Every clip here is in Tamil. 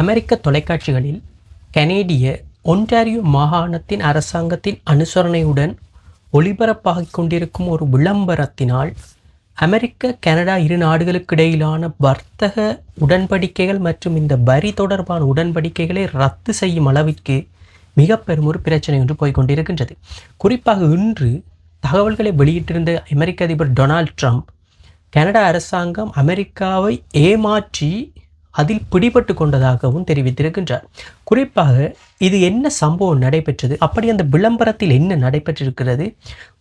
அமெரிக்க தொலைக்காட்சிகளில் கனேடிய ஒன்டாரியோ மாகாணத்தின் அரசாங்கத்தின் அனுசரணையுடன் ஒளிபரப்பாகிக் கொண்டிருக்கும் ஒரு விளம்பரத்தினால் அமெரிக்க கனடா இரு நாடுகளுக்கிடையிலான வர்த்தக உடன்படிக்கைகள் மற்றும் இந்த வரி தொடர்பான உடன்படிக்கைகளை ரத்து செய்யும் அளவிற்கு மிக பெரும் ஒரு பிரச்சனை ஒன்று போய்கொண்டிருக்கின்றது. குறிப்பாக இன்று தகவல்களை வெளியிட்டிருந்த அமெரிக்க அதிபர் டொனால்ட் ட்ரம்ப் கனடா அரசாங்கம் அமெரிக்காவை ஏமாற்றி அதில் பிடிபட்டு கொண்டதாகவும் தெரிவித்திருக்கின்றார். குறிப்பாக இது என்ன சம்பவம் நடைபெற்றது, அப்படி அந்த விளம்பரத்தில் என்ன நடைபெற்றிருக்கிறது,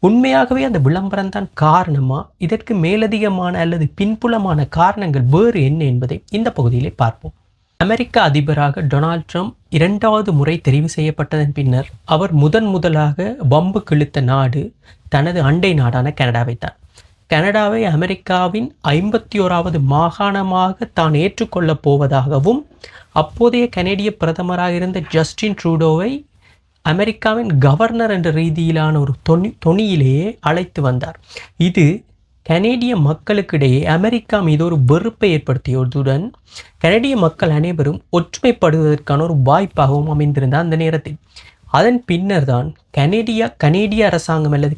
உண்மையாகவே அந்த விளம்பரம் தான் காரணமா, இதற்கு மேலதிகமான அல்லது பின்புலமான காரணங்கள் வேறு என்ன என்பதை இந்த பகுதியிலே பார்ப்போம். அமெரிக்க அதிபராக டொனால்ட் ட்ரம்ப் 2வது முறை தெரிவு செய்யப்பட்டதன் பின்னர் அவர் முதலாக வம்பு கிழித்த நாடு தனது அண்டை நாடான கனடாவை தான். கனடாவை அமெரிக்காவின் 51வது மாகாணமாக தான் ஏற்றுக்கொள்ளப் போவதாகவும் அப்போதைய கனேடிய பிரதமராக இருந்த ஜஸ்டின் ட்ரூடோவை அமெரிக்காவின் கவர்னர் என்ற ரீதியிலான ஒரு தொனியிலேயே அழைத்து வந்தார். இது கனேடிய மக்களுக்கிடையே அமெரிக்கா மீது ஒரு வெறுப்பை ஏற்படுத்தியதுடன் கனேடிய மக்கள் அனைவரும் ஒற்றுமைப்படுவதற்கான ஒரு வாய்ப்பாகவும் அமைந்திருந்த அந்த நேரத்தில் அதன் பின்னர் தான் கனேடிய அரசாங்கம் அல்லது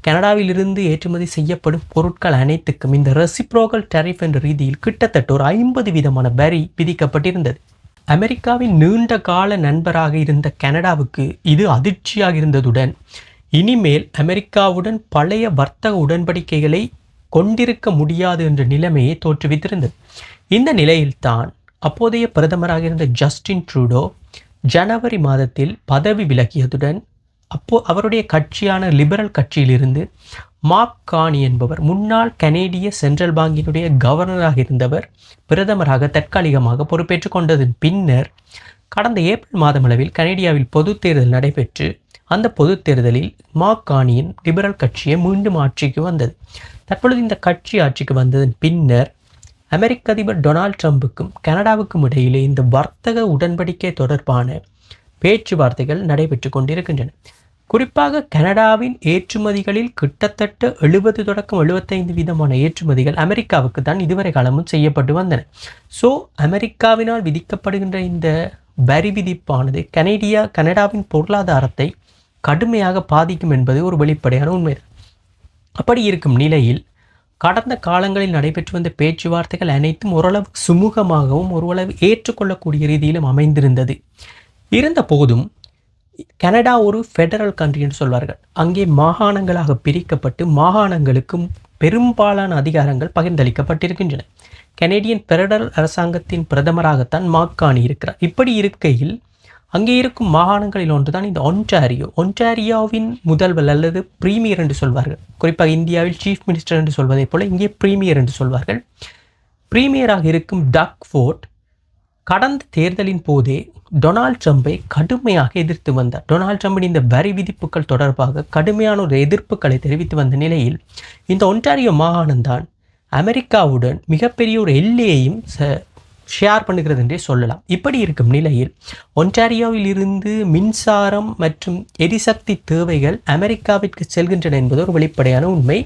கனடாவிலிருந்து ஏற்றுமதி செய்யப்படும் பொருட்கள் அனைத்துக்கும் இந்த ரெசிப்ரோக்கல் டேரிஃப் என்ற ரீதியில் கிட்டத்தட்ட ஒரு 50 விதமான வரி விதிக்கப்பட்டிருந்தது. அமெரிக்காவின் நீண்ட கால நண்பராக இருந்த கனடாவுக்கு இது அதிர்ச்சியாக இருந்ததுடன் இனிமேல் அமெரிக்காவுடன் பழைய வர்த்தக உடன்படிக்கைகளை கொண்டிருக்க முடியாது என்ற நிலைமையை தோற்றுவித்திருந்தது. இந்த நிலையில்தான் அப்போதைய பிரதமராக இருந்த ஜஸ்டின் ட்ரூடோ ஜனவரி மாதத்தில் பதவி விலகியதுடன் அவருடைய கட்சியான லிபரல் கட்சியிலிருந்து மார்க் கார்னி என்பவர், முன்னாள் கனேடிய சென்ட்ரல் பாங்கினுடைய கவர்னராக இருந்தவர், பிரதமராக தற்காலிகமாக பொறுப்பேற்றுக் கொண்டதன் பின்னர் கடந்த ஏப்ரல் மாதமளவில் கனேடியாவில் பொது தேர்தல் நடைபெற்று அந்த பொது தேர்தலில் மார்க் கார்னியின் லிபரல் கட்சியை மீண்டும் ஆட்சிக்கு வந்தது. தற்பொழுது இந்த கட்சி ஆட்சிக்கு வந்ததன் பின்னர் அமெரிக்க அதிபர் டொனால்ட் ட்ரம்புக்கும் கனடாவுக்கும் இடையிலே இந்த வர்த்தக உடன்படிக்கை தொடர்பான பேச்சுவார்த்தைகள் நடைபெற்று கொண்டிருக்கின்றன. குறிப்பாக கனடாவின் ஏற்றுமதிகளில் கிட்டத்தட்ட 70 தொடக்கம் 75 வீதமான ஏற்றுமதிகள் அமெரிக்காவுக்கு தான் இதுவரை காலமும் செய்யப்பட்டு வந்தன. ஸோ அமெரிக்காவினால் விதிக்கப்படுகின்ற இந்த வரி விதிப்பானது கனடாவின் பொருளாதாரத்தை கடுமையாக பாதிக்கும் என்பது ஒரு வெளிப்படையான உண்மை. அப்படி இருக்கும் நிலையில் கடந்த காலங்களில் நடைபெற்று வந்த பேச்சுவார்த்தைகள் அனைத்தும் ஓரளவு சுமூகமாகவும் ஓரளவு ஏற்றுக்கொள்ளக்கூடிய ரீதியிலும் அமைந்திருந்தது. இருந்த போதும் கனடா ஒரு ஃபெடரல் கண்ட்ரி என்று சொல்வார்கள். அங்கே மாகாணங்களாக பிரிக்கப்பட்டு மாகாணங்களுக்கும் பெரும்பாலான அதிகாரங்கள் பகிர்ந்தளிக்கப்பட்டிருக்கின்றன. கனேடியன் ஃபெடரல் அரசாங்கத்தின் பிரதமராகத்தான் மார்க் கார்னி இருக்கிறார். இப்படி இருக்கையில் அங்கே இருக்கும் மாகாணங்களில் ஒன்றுதான் இந்த ஒன்டாரியோவின் முதல்வர் அல்லது பிரீமியர் என்று சொல்வார்கள். குறிப்பாக இந்தியாவில் சீஃப் மினிஸ்டர் என்று சொல்வதைப் போல இங்கே பிரீமியர் என்று சொல்வார்கள். பிரீமியராக இருக்கும் டக் ஃபோர்ட் கடந்த தேர்தலின் போதே டொனால்ட் ட்ரம்பை கடுமையாக எதிர்த்து வந்தார். டொனால்ட் ட்ரம்பின் இந்த வரி விதிப்புகள் தொடர்பாக கடுமையான ஒரு எதிர்ப்புகளை தெரிவித்து வந்த நிலையில் இந்த ஒன்டாரியோ மாகாணம்தான் அமெரிக்காவுடன் மிகப்பெரிய ஒரு எல்லையையும் ஷேர் பண்ணுகிறது என்றே சொல்லலாம். இப்படி இருக்கும் நிலையில் ஒன்டாரியோவில் இருந்து மின்சாரம் மற்றும் எரிசக்தி தேவைகள் அமெரிக்காவிற்கு செல்கின்றன என்பது ஒரு வெளிப்படையான உண்மை.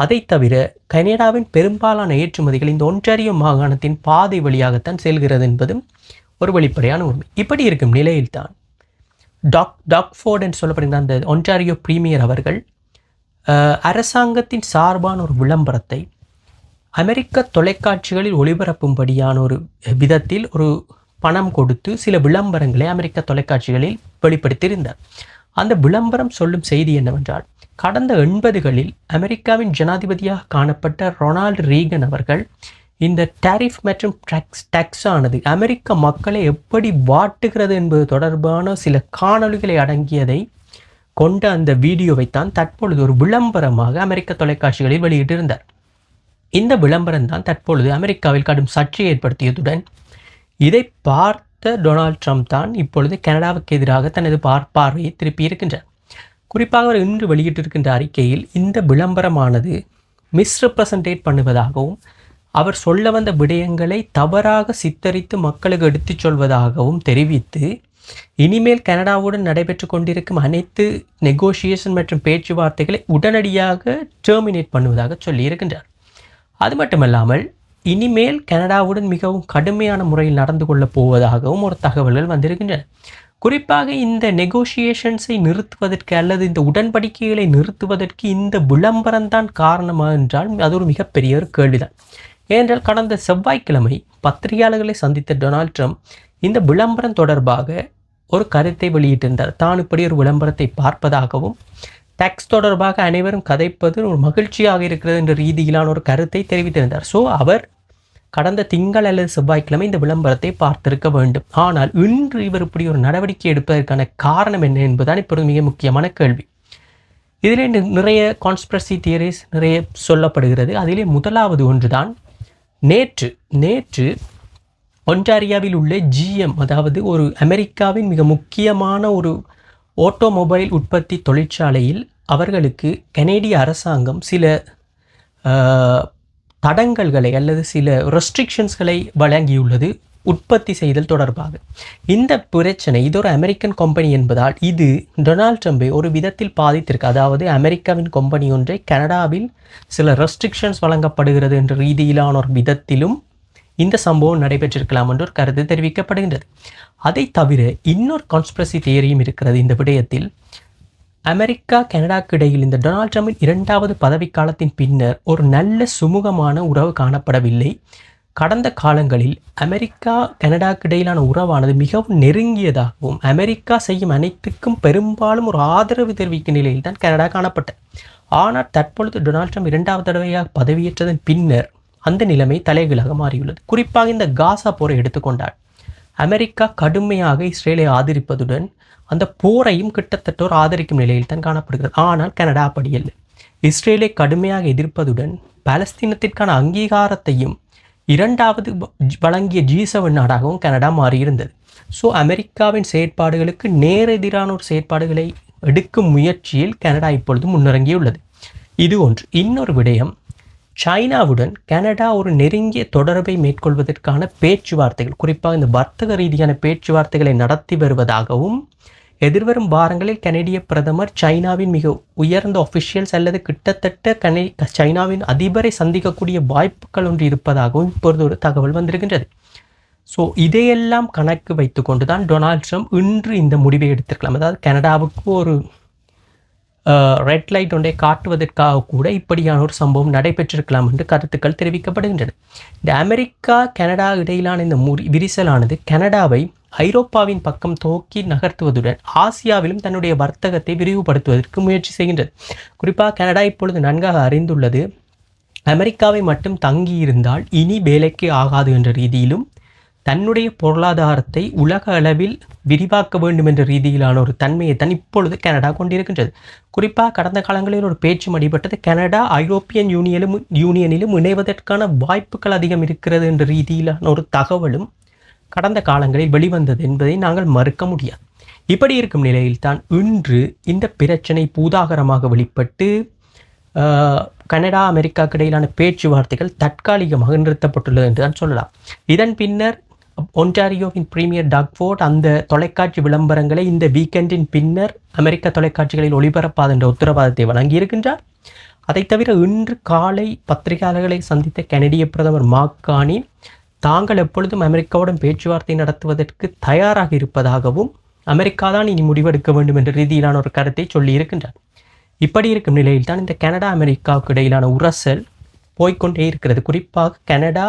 அதை தவிர கனடாவின் பெரும்பாலான ஏற்றுமதிகள் இந்த ஒன்டாரியோ மாகாணத்தின் பாதை வழியாகத்தான் செல்கிறது என்பதும் ஒரு வெளிப்படையான உண்மை. இப்படி இருக்கும் நிலையில்தான் டக் ஃபோர்ட் என்று சொல்லப்படுகிற அந்த ஒன்டாரியோ பிரீமியர் அவர்கள் அரசாங்கத்தின் சார்பான ஒரு விளம்பரத்தை அமெரிக்க தொலைக்காட்சிகளில் ஒளிபரப்பும்படியான ஒரு விதத்தில் ஒரு பணம் கொடுத்து சில விளம்பரங்களை அமெரிக்க தொலைக்காட்சிகளில் வெளிப்படுத்தியிருந்தார். அந்த விளம்பரம் சொல்லும் செய்தி என்னவென்றால், கடந்த 80களில் அமெரிக்காவின் ஜனாதிபதியாக காணப்பட்ட ரொனால்டு ரீகன் அவர்கள் இந்த டேரிஃப் மற்றும் டேக்ஸ் ஆனது அமெரிக்க மக்களை எப்படி வாட்டுகிறது என்பது தொடர்பான சில காணொளிகளை அடங்கியதை கொண்ட அந்த வீடியோவைத்தான் தற்பொழுது ஒரு விளம்பரமாக அமெரிக்க தொலைக்காட்சிகளில் வெளியிட்டிருந்தார். இந்த விளம்பரம் தான் தற்பொழுது அமெரிக்காவில் கடும் சர்ச்சையை ஏற்படுத்தியதுடன் இதை பார்த்த டொனால்ட் ட்ரம்ப் தான் இப்பொழுது கனடாவுக்கு எதிராக தனது பார்வையை திருப்பி இருக்கின்றார். குறிப்பாக அவர் இன்று வெளியிட்டிருக்கின்ற அறிக்கையில் இந்த விளம்பரமானது மிஸ்ரெப்ரசன்டேட் பண்ணுவதாகவும் அவர் சொல்ல வந்த விடயங்களை தவறாக சித்தரித்து மக்களுக்கு எடுத்துச் சொல்வதாகவும் தெரிவித்து இனிமேல் கனடாவுடன் நடைபெற்று கொண்டிருக்கும் அனைத்து நெகோசியேஷன் மற்றும் பேச்சுவார்த்தைகளை உடனடியாக டெர்மினேட் பண்ணுவதாக சொல்லியிருக்கின்றார். அது மட்டுமல்லாமல் இனிமேல் கனடாவுடன் மிகவும் கடுமையான முறையில் நடந்து கொள்ளப் போவதாகவும் ஒரு தகவல்கள் வந்திருக்கின்றன. குறிப்பாக இந்த நெகோசியேஷன்ஸை நிறுத்துவதற்கு அல்லது இந்த உடன்படிக்கைகளை நிறுத்துவதற்கு இந்த விளம்பரம்தான் காரணமா என்றால் அது ஒரு மிகப்பெரிய ஒரு கேள்விதான். ஏனென்றால் கடந்த செவ்வாய்க்கிழமை பத்திரிகையாளர்களை சந்தித்த டொனால்ட் ட்ரம்ப் இந்த விளம்பரம் தொடர்பாக ஒரு கருத்தை வெளியிட்டிருந்தார். தான் இப்படி ஒரு விளம்பரத்தை பார்ப்பதாகவும் டேக்ஸ் தொடர்பாக அனைவரும் கதைப்பது ஒரு மகிழ்ச்சியாக இருக்கிறது என்ற ரீதியிலான ஒரு கருத்தை தெரிவித்திருந்தார். ஸோ அவர் கடந்த திங்கள் அல்லது செவ்வாய்க்கிழமை இந்த விளம்பரத்தை பார்த்திருக்க வேண்டும். ஆனால் இன்று இவர் இப்படி ஒரு நடவடிக்கை எடுப்பதற்கான காரணம் என்ன என்பதுதான் இப்பொழுது மிக முக்கியமான கேள்வி. இதிலே நிறைய கான்ஸ்பிரசி தியரிஸ் நிறைய சொல்லப்படுகிறது. அதிலே முதலாவது ஒன்றுதான் நேற்று ஒன்டாரியாவில் உள்ள ஜிஎம், அதாவது ஒரு அமெரிக்காவின் மிக முக்கியமான ஒரு ஆட்டோமொபைல் உற்பத்தி தொழிற்சாலையில் அவர்களுக்கு கனேடிய அரசாங்கம் சில தடங்கல்களை அல்லது சில ரெஸ்ட்ரிக்ஷன்ஸ்களை வழங்கியுள்ளது உற்பத்தி செய்தல் தொடர்பாக. இந்த பிரச்சனை இது ஒரு அமெரிக்கன் கம்பெனி என்பதால் இது டொனால்ட் ட்ரம்பை ஒரு விதத்தில் பாதித்திருக்கு. அதாவது அமெரிக்காவின் கம்பெனி ஒன்றை கனடாவில் சில ரெஸ்ட்ரிக்ஷன்ஸ் வழங்கப்படுகிறது என்ற ரீதியிலான ஒரு விதத்திலும் இந்த சம்பவம் நடைபெற்றிருக்கலாம் என்று ஒரு கருத்து தெரிவிக்கப்படுகின்றது. அதை தவிர இன்னொரு கான்ஸ்பிரசி தியரியும் இருக்கிறது இந்த விடயத்தில். அமெரிக்கா கனடாக்கு இடையில் இந்த டொனால்ட் ட்ரம்பின் 2வது பதவிக்காலத்தின் பின்னர் ஒரு நல்ல சுமூகமான உறவு காணப்படவில்லை. கடந்த காலங்களில் அமெரிக்கா கனடாக்கு இடையிலான உறவானது மிகவும் நெருங்கியதாகவும் அமெரிக்கா செய்யும் அனைத்துக்கும் பெரும்பாலும் ஒரு ஆதரவு தெரிவிக்கும் நிலையில் தான் கனடா காணப்பட்டது. ஆனால் தற்பொழுது டொனால்ட் ட்ரம்ப் 2வது தடவையாக பதவியேற்றதன் பின்னர் அந்த நிலைமை தலைகீழாக மாறியுள்ளது. குறிப்பாக இந்த காசா போரை எடுத்துக்கொண்டால் அமெரிக்கா கடுமையாக இஸ்ரேலை ஆதரிப்பதுடன் அந்த போரையும் கிட்டத்தட்ட ஒரு ஆதரிக்கும் நிலையில் தான் காணப்படுகிறது. ஆனால் கனடா அப்படியல்ல. இஸ்ரேலை கடுமையாக எதிர்ப்பதுடன் பாலஸ்தீனத்திற்கான அங்கீகாரத்தையும் 2வது வழங்கிய G7 நாடாகவும் கனடா மாறியிருந்தது. ஸோ அமெரிக்காவின் செயற்பாடுகளுக்கு நேரெதிரான ஒரு செயற்பாடுகளை எடுக்கும் முயற்சியில் கனடா இப்பொழுது முன்னிறங்கியுள்ளது. இது ஒன்று. இன்னொரு விடயம், சைனாவுடன் கனடா ஒரு நெருங்கிய தொடர்பை மேற்கொள்வதற்கான பேச்சுவார்த்தைகள், குறிப்பாக இந்த வர்த்தக ரீதியான பேச்சுவார்த்தைகளை நடத்தி வருவதாகவும் எதிர்வரும் வாரங்களில் கனடிய பிரதமர் சைனாவின் மிக உயர்ந்த ஒஃபிஷியல்ஸ் அல்லது கிட்டத்தட்ட சைனாவின் அதிபரை சந்திக்கக்கூடிய வாய்ப்புகள் ஒன்று இருப்பதாகவும் இப்பொழுது ஒரு தகவல் வந்திருக்கின்றது. ஸோ இதையெல்லாம் கணக்கு வைத்து கொண்டு தான் டொனால்ட் ட்ரம்ப் இன்று இந்த முடிவை எடுத்திருக்கலாம். அதாவது கனடாவுக்கு ஒரு ரெட் லைட் ஒன்றை காட்டுவதற்காக கூட இப்படியான ஒரு சம்பவம் நடைபெற்றிருக்கலாம் என்று கருத்துக்கள் தெரிவிக்கப்படுகின்றன. இந்த அமெரிக்கா கனடா இடையிலான இந்த விரிசலானது கனடாவை ஐரோப்பாவின் பக்கம் தோக்கி நகர்த்துவதுடன் ஆசியாவிலும் தன்னுடைய வர்த்தகத்தை விரிவுபடுத்துவதற்கு முயற்சி செய்கின்றது. குறிப்பாக கனடா இப்பொழுது நன்காக அறிந்துள்ளது, அமெரிக்காவை மட்டும் தங்கியிருந்தால் இனி வேலைக்கு ஆகாது என்ற ரீதியிலும் தன்னுடைய பொருளாதாரத்தை உலக அளவில் விரிவாக்க வேண்டும் என்ற ரீதியிலான ஒரு தன்மையை தான் இப்பொழுது கனடா கொண்டிருக்கின்றது. குறிப்பாக கடந்த காலங்களில் ஒரு பேச்சு அடிபட்டது, கனடா ஐரோப்பியன் யூனியனிலும் இணைவதற்கான வாய்ப்புகள் அதிகம் இருக்கிறது என்ற ரீதியிலான ஒரு தகவலும் கடந்த காலங்களில் வெளிவந்தது என்பதை நாங்கள் மறுக்க முடியாது. இப்படி இருக்கும் நிலையில் தான் இன்று இந்த பிரச்சனை பூதாகரமாக வெளிப்பட்டு கனடா அமெரிக்காவுக்கு இடையிலான பேச்சுவார்த்தைகள் தற்காலிகமாக நிறுத்தப்பட்டுள்ளது என்று தான் சொல்லலாம். இதன் பின்னர் ஒன்டாரியோவின் பிரீமியர் டாக் ஃபோர்ட் அந்த தொலைக்காட்சி விளம்பரங்களை இந்த வீக்கெண்டின் பின்னர் அமெரிக்க தொலைக்காட்சிகளில் ஒளிபரப்பாது என்ற உத்தரவாதத்தை வழங்கியிருக்கின்றார். அதை தவிர இன்று காலை பத்திரிகையாளர்களை சந்தித்த கனடிய பிரதமர் மார்க் கார்னி தாங்கள் எப்பொழுதும் அமெரிக்காவுடன் பேச்சுவார்த்தை நடத்துவதற்கு தயாராக இருப்பதாகவும் அமெரிக்கா தான் இனி முடிவெடுக்க வேண்டும் என்ற ரீதியிலான ஒரு கருத்தை சொல்லியிருக்கின்றார். இப்படி இருக்கும் நிலையில் தான் இந்த கனடா அமெரிக்காவுக்கு இடையிலான உரசல் போய்கொண்டே இருக்கிறது. குறிப்பாக கனடா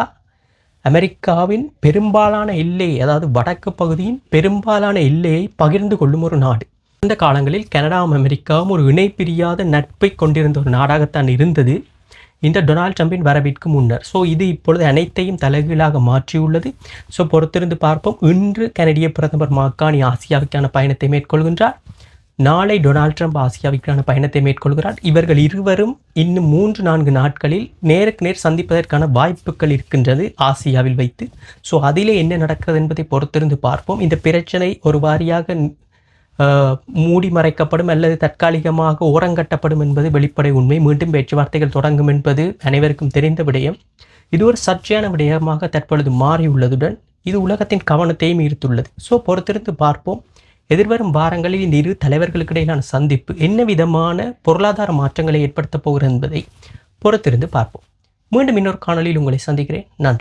அமெரிக்காவின் பெரும்பாலான எல்லையை, அதாவது வடக்கு பகுதியின் பெரும்பாலான எல்லையை பகிர்ந்து கொள்ளும் ஒரு நாடு. இந்த காலங்களில் கனடாவும் அமெரிக்காவும் ஒரு இணை பிரியாத நட்பை கொண்டிருந்த ஒரு நாடாகத்தான் இருந்தது இந்த டொனால்ட் ட்ரம்பின் வரவிற்கு முன்னர். ஸோ இது இப்பொழுது அனைத்தையும் தலைகீழாக மாற்றியுள்ளது. ஸோ பொறுத்திருந்து பார்ப்போம். இன்று கனடிய பிரதமர் மார்க் கார்னி ஆசியாவுக்கான பயணத்தை மேற்கொள்கின்றார். நாளை டொனால்ட் ட்ரம்ப் ஆசியாவுக்கான பயணத்தை மேற்கொள்கிறார். இவர்கள் இருவரும் இன்னும் 3-4 நாட்களில் நேருக்கு நேர் சந்திப்பதற்கான வாய்ப்புகள் இருக்கின்றது ஆசியாவில் வைத்து. ஸோ அதிலே என்ன நடக்கிறது என்பதை பொறுத்திருந்து பார்ப்போம். இந்த பிரச்சனை ஒரு வாரியாக மூடி மறைக்கப்படும் அல்லது தற்காலிகமாக ஓரங்கட்டப்படும் என்பது வெளிப்படை உண்மை. மீண்டும் பேச்சுவார்த்தைகள் தொடங்கும் என்பது அனைவருக்கும் தெரிந்த விடயம். இது ஒரு சர்ச்சையான விடயமாக தற்பொழுது மாறியுள்ளதுடன் இது உலகத்தின் கவனத்தையும் ஈர்த்துள்ளது. ஸோ பொறுத்திருந்து பார்ப்போம். எதிர்வரும் வாரங்களில் இந்த இரு தலைவர்களுக்கு இடையிலான சந்திப்பு என்ன விதமான பொருளாதார மாற்றங்களை ஏற்படுத்தப் போகிறது என்பதை பொறுத்திருந்து பார்ப்போம். மீண்டும் இன்னொரு காணொளியில் உங்களை சந்திக்கிறேன். நன்றி.